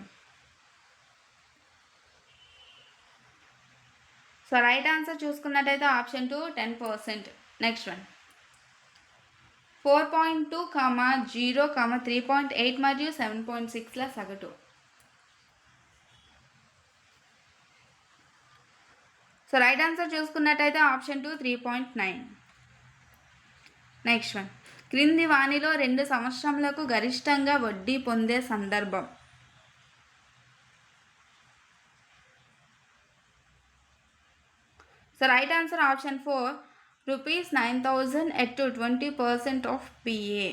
సో రైట్ ఆన్సర్ చూసుకున్నట్టయితే ఆప్షన్ 2 10%. నెక్స్ట్ వన్ 4.2, 0, 3.8 మరియు 7.6ల సగటు. సో రైట్ ఆన్సర్ చూసుకున్నట్టయితే ఆప్షన్ 2 3.9. నెక్స్ట్ వన్ క్రింది వానిలో 2 సంవత్సరములకు గరిష్టంగా వడ్డీ పొందే సందర్భం. So right answer option 4 ₹9,000 at 20% of PA.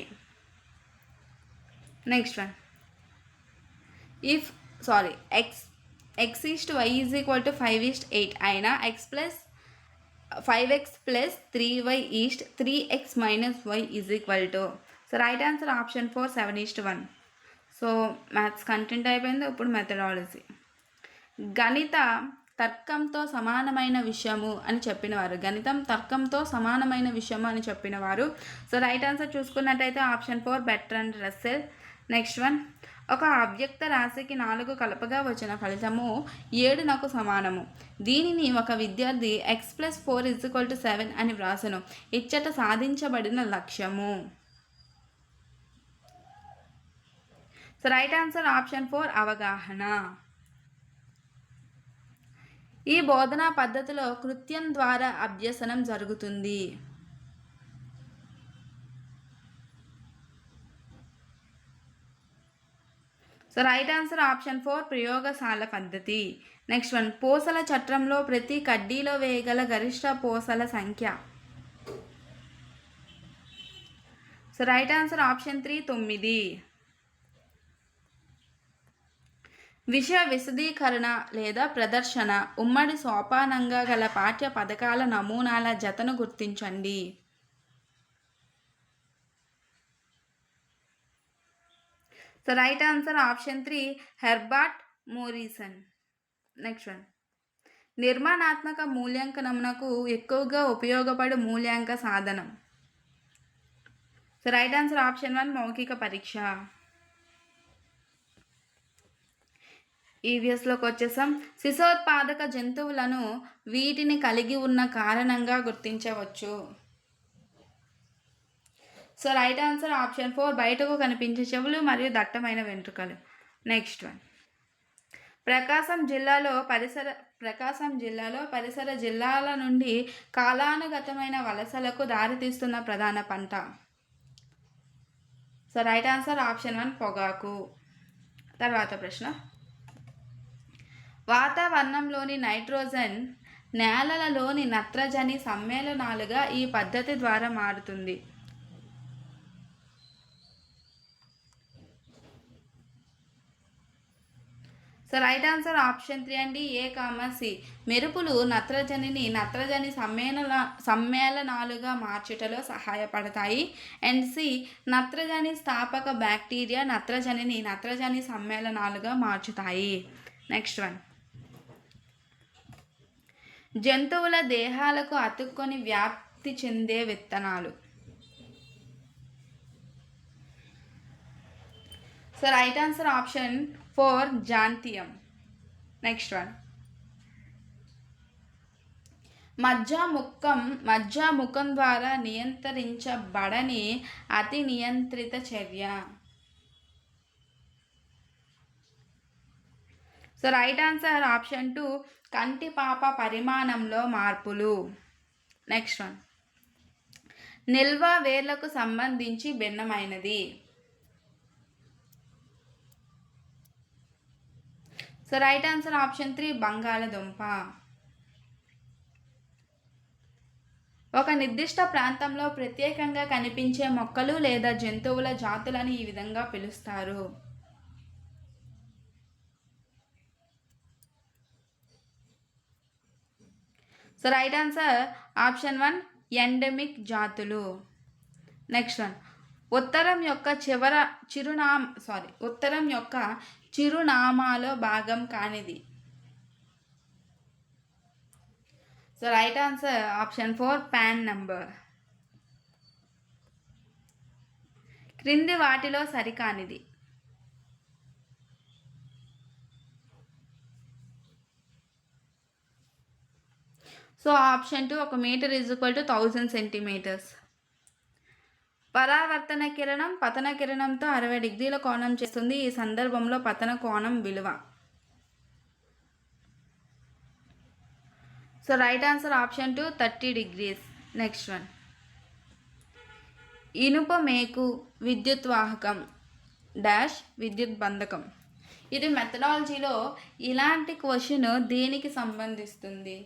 Next one x is to y is equal to 5:8 అయినా x plus 5x plus 3y is 3x minus y is equal to. So right answer option 4 7:1. So maths content అయిపోయింది. ఇప్పుడు methodology. గణిత తర్కంతో సమానమైన విషయము అని చెప్పినవారు. గణితం తర్కంతో సమానమైన విషయము అని చెప్పినవారు. సో రైట్ ఆన్సర్ చూసుకున్నట్టయితే option 4 Bertrand Russell. Next one ఒక అవ్యక్త రాశికి 4 కలపగా వచ్చిన ఫలితము 7నకు సమానము. దీనిని ఒక విద్యార్థి x + 4 = 7 అని వ్రాసను. ఇచ్చట సాధించబడిన లక్ష్యము. సో రైట్ ఆన్సర్ ఆప్షన్ 4 అవగాహన. ఈ బోధనా పద్ధతిలో కృత్యం ద్వారా అభ్యసనం జరుగుతుంది. సో రైట్ ఆన్సర్ ఆప్షన్ 4 ప్రయోగశాల పద్ధతి. నెక్స్ట్ వన్, పూసల చట్రంలో ప్రతి కడ్డీలో వేయగల గరిష్ట పూసల సంఖ్య. So right answer option 3 9. విషయ విశదీకరణ లేదా ప్రదర్శన ఉమ్మడి సోపానంగా గల పాఠ్య పథకాల నమూనాల జతను గుర్తించండి. So right answer option 3 Herbert Morrison. Next one, నిర్మాణాత్మక మూల్యాంకనమునకు ఎక్కువగా ఉపయోగపడే మూల్యాంక సాధనం. సో రైట్ ఆన్సర్ ఆప్షన్ 1 మౌఖిక పరీక్ష. ఈవీఎస్లోకి వచ్చేసాం. శిశోత్పాదక జంతువులను వీటిని కలిగి ఉన్న కారణంగా గుర్తించవచ్చు. సో రైట్ ఆన్సర్ ఆప్షన్ 4 బయటకు కనిపించే చెవులు మరియు దట్టమైన వెంట్రుకలు. నెక్స్ట్ వన్, ప్రకాశం జిల్లాలో పరిసర జిల్లాల నుండి కాలానుగతమైన వలసలకు దారితీస్తున్న ప్రధాన పంట. సో రైట్ ఆన్సర్ ఆప్షన్ 1 పొగాకు. తర్వాత ప్రశ్న, వాతావరణంలోని నైట్రోజన్ నేలలలోని నత్రజని సమ్మేళనాలుగా ఈ పద్ధతి ద్వారా మారుతుంది. సో రైట్ ఆన్సర్ ఆప్షన్ 3 అండి, A, C. మెరుపులు నత్రజని సమ్మేళనాలుగా మార్చుటలో సహాయపడతాయి. అండ్ C, నత్రజని స్థాపక బ్యాక్టీరియా నత్రజని సమ్మేళనాలుగా మార్చుతాయి. నెక్స్ట్ వన్, జంతువుల దేహాలకు అతుక్కొని వ్యాప్తి చెందే విత్తనాలు. So right answer option 4 xanthium. Next one, మజ్జాముఖం ద్వారా నియంత్రించబడని అతి నియంత్రిత చర్య. సో రైట్ ఆన్సర్ ఆప్షన్ 2 కంటిపాప పరిమాణంలో మార్పులు. నెక్స్ట్ వన్, నిల్వ వేర్లకు సంబంధించి భిన్నమైనది. సో రైట్ ఆన్సర్ ఆప్షన్ 3 బంగాళదుంప. ఒక నిర్దిష్ట ప్రాంతంలో ప్రత్యేకంగా కనిపించే మొక్కలు లేదా జంతువుల జాతులను ఈ విధంగా పిలుస్తారు. So right answer option 1 endemic జాతులు. నెక్స్ట్ వన్, ఉత్తరం యొక్క చిరునామాలో భాగం కానిది. So right answer option 4 PAN number. క్రింది వాటిలో సరికానిది. So option 2 1 metre = 1000 centimetres. పరావర్తన కిరణం పతన కిరణంతో 60 డిగ్రీల కోణం చేస్తుంది. ఈ సందర్భంలో పతన కోణం విలువ. So right answer option 2 30 degrees. Next one, ఇనుప మేకు విద్యుత్ వాహకం విద్యుత్ బంధకం. ఇది మెథడాలజీలో ఇలాంటి క్వశ్చన్ దేనికి సంబంధిస్తుంది?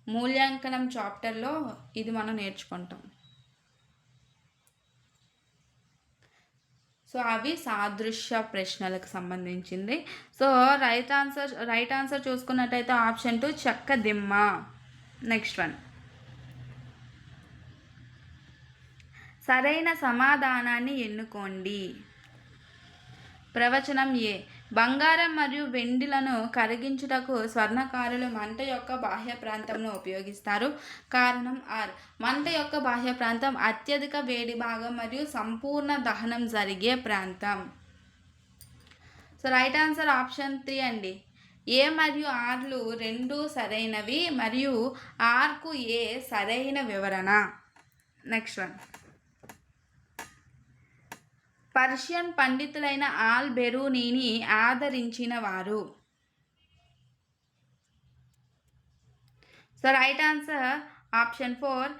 మూల్యాంకనం చాప్టర్లో ఇది మనం నేర్చుకుంటాం. సో అవి సాదృశ్య ప్రశ్నలకు సంబంధించింది. సో రైట్ ఆన్సర్ చూసుకున్నట్టయితే ఆప్షన్ 2 చెక్క దిమ్మ. నెక్స్ట్ వన్, సరైన సమాధానాన్ని ఎన్నుకోండి. ప్రవచనం A, బంగారం మరియు వెండిలను కరిగించుటకు స్వర్ణకారులు మంట యొక్క బాహ్య ప్రాంతంను ఉపయోగిస్తారు. కారణం R, మంట యొక్క బాహ్య ప్రాంతం అత్యధిక వేడి భాగం మరియు సంపూర్ణ దహనం జరిగే ప్రాంతం. సో రైట్ ఆన్సర్ ఆప్షన్ 3 అండి, A మరియు Rలు రెండు సరైనవి మరియు Rకు A సరైన వివరణ. నెక్స్ట్ వన్, పర్షియన్ పండితులైన ఆల్ బెరూనీని ఆదరించిన వారు. So right answer option 4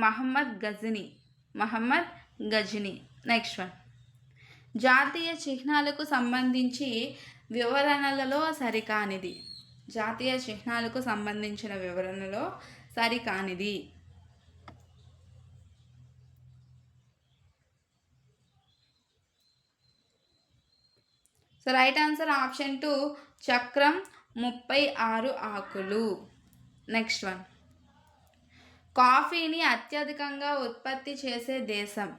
Mahmud Ghazni. Next one, జాతీయ చిహ్నాలకు సంబంధించి వివరణలలో సరికానిది. జాతీయ చిహ్నాలకు సంబంధించిన వివరణలో సరికానిది. సో రైట్ ఆన్సర్ ఆప్షన్ 2 చక్రం 36 ఆకులు. నెక్స్ట్ వన్, కాఫీని అత్యధికంగా ఉత్పత్తి చేసే దేశం.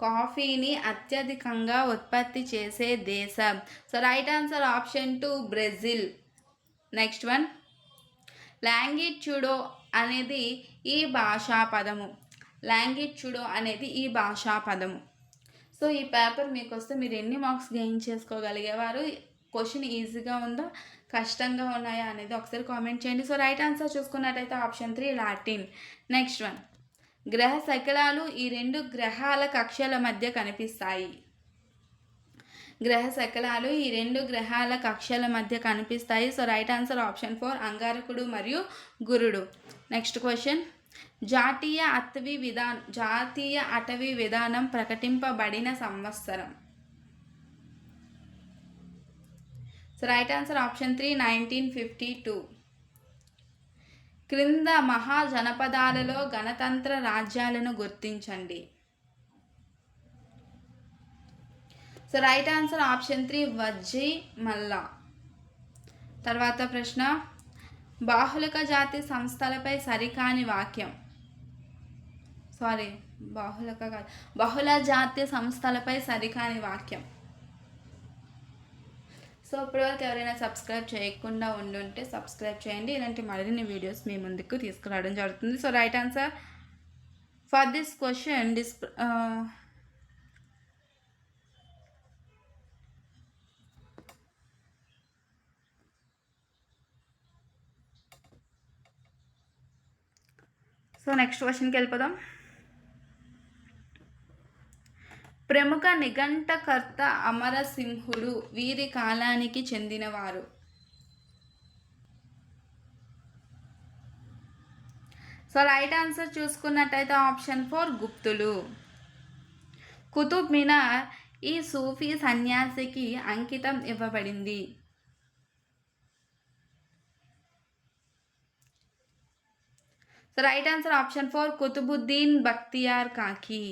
కాఫీని అత్యధికంగా ఉత్పత్తి చేసే దేశం. So right answer option 2 Brazil. Next one, లాంగిట్యూడో అనేది ఈ భాషా పదము. సో ఈ పేపర్ మీకు వస్తే మీరు ఎన్ని మార్క్స్ గెయిన్ చేసుకోగలిగేవారు, క్వశ్చన్ ఈజీగా ఉందా కష్టంగా ఉన్నాయా అనేది ఒకసారి కామెంట్ చేయండి. సో రైట్ ఆన్సర్ చూసుకున్నట్టయితే ఆప్షన్ 3 లాటిన్. నెక్స్ట్ వన్, గ్రహ శకలాలు ఈ 2 గ్రహాల కక్షల మధ్య కనిపిస్తాయి. గ్రహ శకలాలు ఈ 2 గ్రహాల కక్షల మధ్య కనిపిస్తాయి. సో రైట్ ఆన్సర్ ఆప్షన్ 4 అంగారకుడు మరియు గురుడు. నెక్స్ట్ క్వశ్చన్, జాతీయ అటవీ విధానం ప్రకటింపబడిన సంవత్సరం. So right answer option 3 1952. క్రింద మహాజనపదాలలో గణతంత్ర రాజ్యాలను గుర్తించండి. So right answer option 3 Vajji మల్లా. తర్వాత ప్రశ్న, బాహుళక జాతి సంస్థలపై సరికాని వాక్యం. బహుళ జాతి సంస్థలపై సరికాని వాక్యం. సో ఇప్పటివరకు ఎవరైనా సబ్స్క్రైబ్ చేయకుండా ఉండుంటే సబ్స్క్రైబ్ చేయండి. ఇలాంటి మరిన్ని వీడియోస్ మీ ముందుకు తీసుకురావడం జరుగుతుంది. So right answer for this question so next క్వశ్చన్కి వెళ్ళిపోదాం. ప్రముఖ నిఘంటకర్త అమరసింహుడు వీరి కాలానికి చెందినవారు. సో రైట్ ఆన్సర్ చూసుకున్నట్టయితే ఆప్షన్ 4 గుప్తులు. కుతుబ్ మినార్ ఈ సూఫీ సన్యాసికి అంకితం ఇవ్వబడింది. So right answer option 4 Qutbuddin Bakhtiyar Kaki.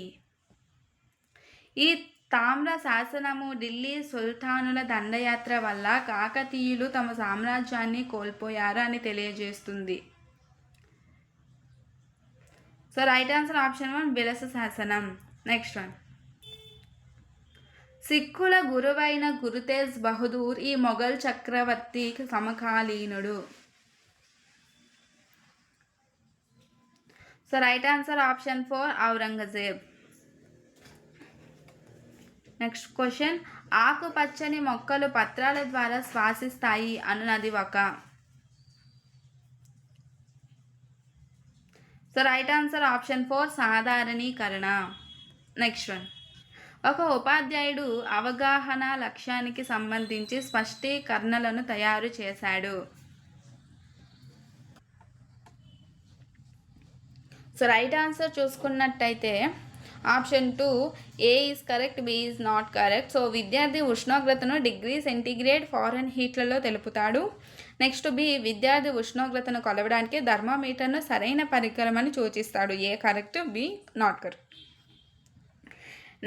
ఈ తామ్ర శాసనము ఢిల్లీ సుల్తానుల దండయాత్ర వల్ల కాకతీయులు తమ సామ్రాజ్యాన్ని కోల్పోయారు అని తెలియజేస్తుంది. సో రైట్ ఆన్సర్ ఆప్షన్ 1 బిలస శాసనం. నెక్స్ట్ వన్, సిక్కుల గురువైన గురుతేజ్ బహదూర్ ఈ మొఘల్ చక్రవర్తి సమకాలీనుడు. So right answer option 4 Aurangzeb. Next question, ఆకుపచ్చని మొక్కలు పత్రాల ద్వారా శ్వాసిస్తాయి అనున్నది ఒక. సో రైట్ ఆన్సర్ ఆప్షన్ 4 సాధారణీకరణ. నెక్స్ట్ వన్, ఒక ఉపాధ్యాయుడు అవగాహన లక్ష్యానికి సంబంధించి స్పష్టీకరణలను తయారు చేశాడు. సో రైట్ ఆన్సర్ చూసుకున్నట్టయితే option 2 A is correct, B is not correct. So విద్యార్థి ఉష్ణోగ్రతను డిగ్రీ సెంటీగ్రేడ్ ఫారెన్ హీట్లలో తెలుపుతాడు. నెక్స్ట్ బి, విద్యార్థి ఉష్ణోగ్రతను కొలవడానికి థర్మామీటర్ను సరైన పరికరం అని సూచిస్తాడు. A correct, B not correct.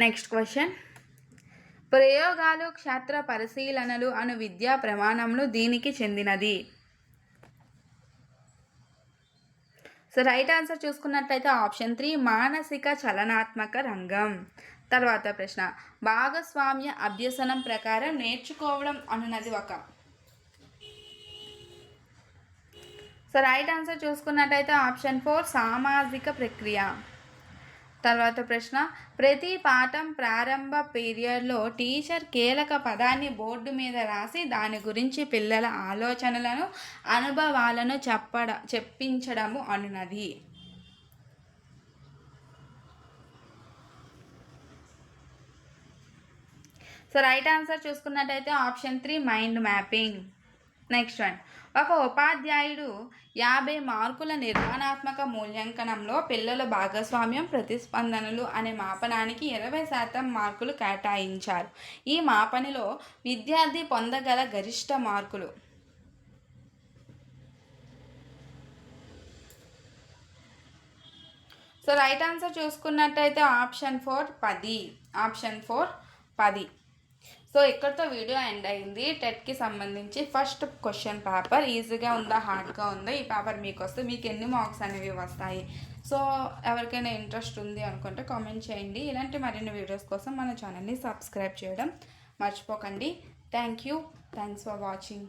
Next question, ప్రయోగాలు క్షేత్ర పరిశీలనలు అను విద్యా ప్రమాణములు దీనికి చెందినది. సో రైట్ ఆన్సర్ చూసుకున్నట్లయితే ఆప్షన్ 3 మానసిక చలనాత్మక రంగం. తర్వాత ప్రశ్న, భాగస్వామ్య అభ్యసనం ప్రకారం నేర్చుకోవడం అనున్నది ఒక. సో రైట్ ఆన్సర్ చూసుకున్నట్టయితే ఆప్షన్ 4 సామాజిక ప్రక్రియ. తర్వాత ప్రశ్న, ప్రతి పాఠం ప్రారంభ పీరియడ్లో టీచర్ కీలక పదాన్ని బోర్డు మీద రాసి దాని గురించి పిల్లల ఆలోచనలను అనుభవాలను చెప్పించడము అనున్నది. సో రైట్ ఆన్సర్ చూసుకున్నట్టయితే option 3 mind mapping. Next one, ఒక ఉపాధ్యాయుడు 50 మార్కుల నిర్మాణాత్మక మూల్యాంకనంలో పిల్లల భాగస్వామ్యం ప్రతిస్పందనలు అనే మాపనానికి 20% మార్కులు కేటాయించారు. ఈ మాపనిలో విద్యార్థి పొందగల గరిష్ట మార్కులు. సో రైట్ ఆన్సర్ చూసుకున్నట్టయితే ఆప్షన్ 4 10. సో ఇక్కడితో వీడియో ఎండ్ అయింది. టెట్కి సంబంధించి ఫస్ట్ క్వశ్చన్ పేపర్ ఈజీగా ఉందా హార్డ్గా ఉందా, ఈ పేపర్ మీకు వస్తే మీకు ఎన్ని మార్క్స్ అనేవి వస్తాయి. సో ఎవరికైనా ఇంట్రెస్ట్ ఉంది అనుకుంటే కామెంట్ చేయండి. ఇలాంటి మరిన్ని వీడియోస్ కోసం మన ఛానల్ని సబ్స్క్రైబ్ చేయడం మర్చిపోకండి. Thanks for watching.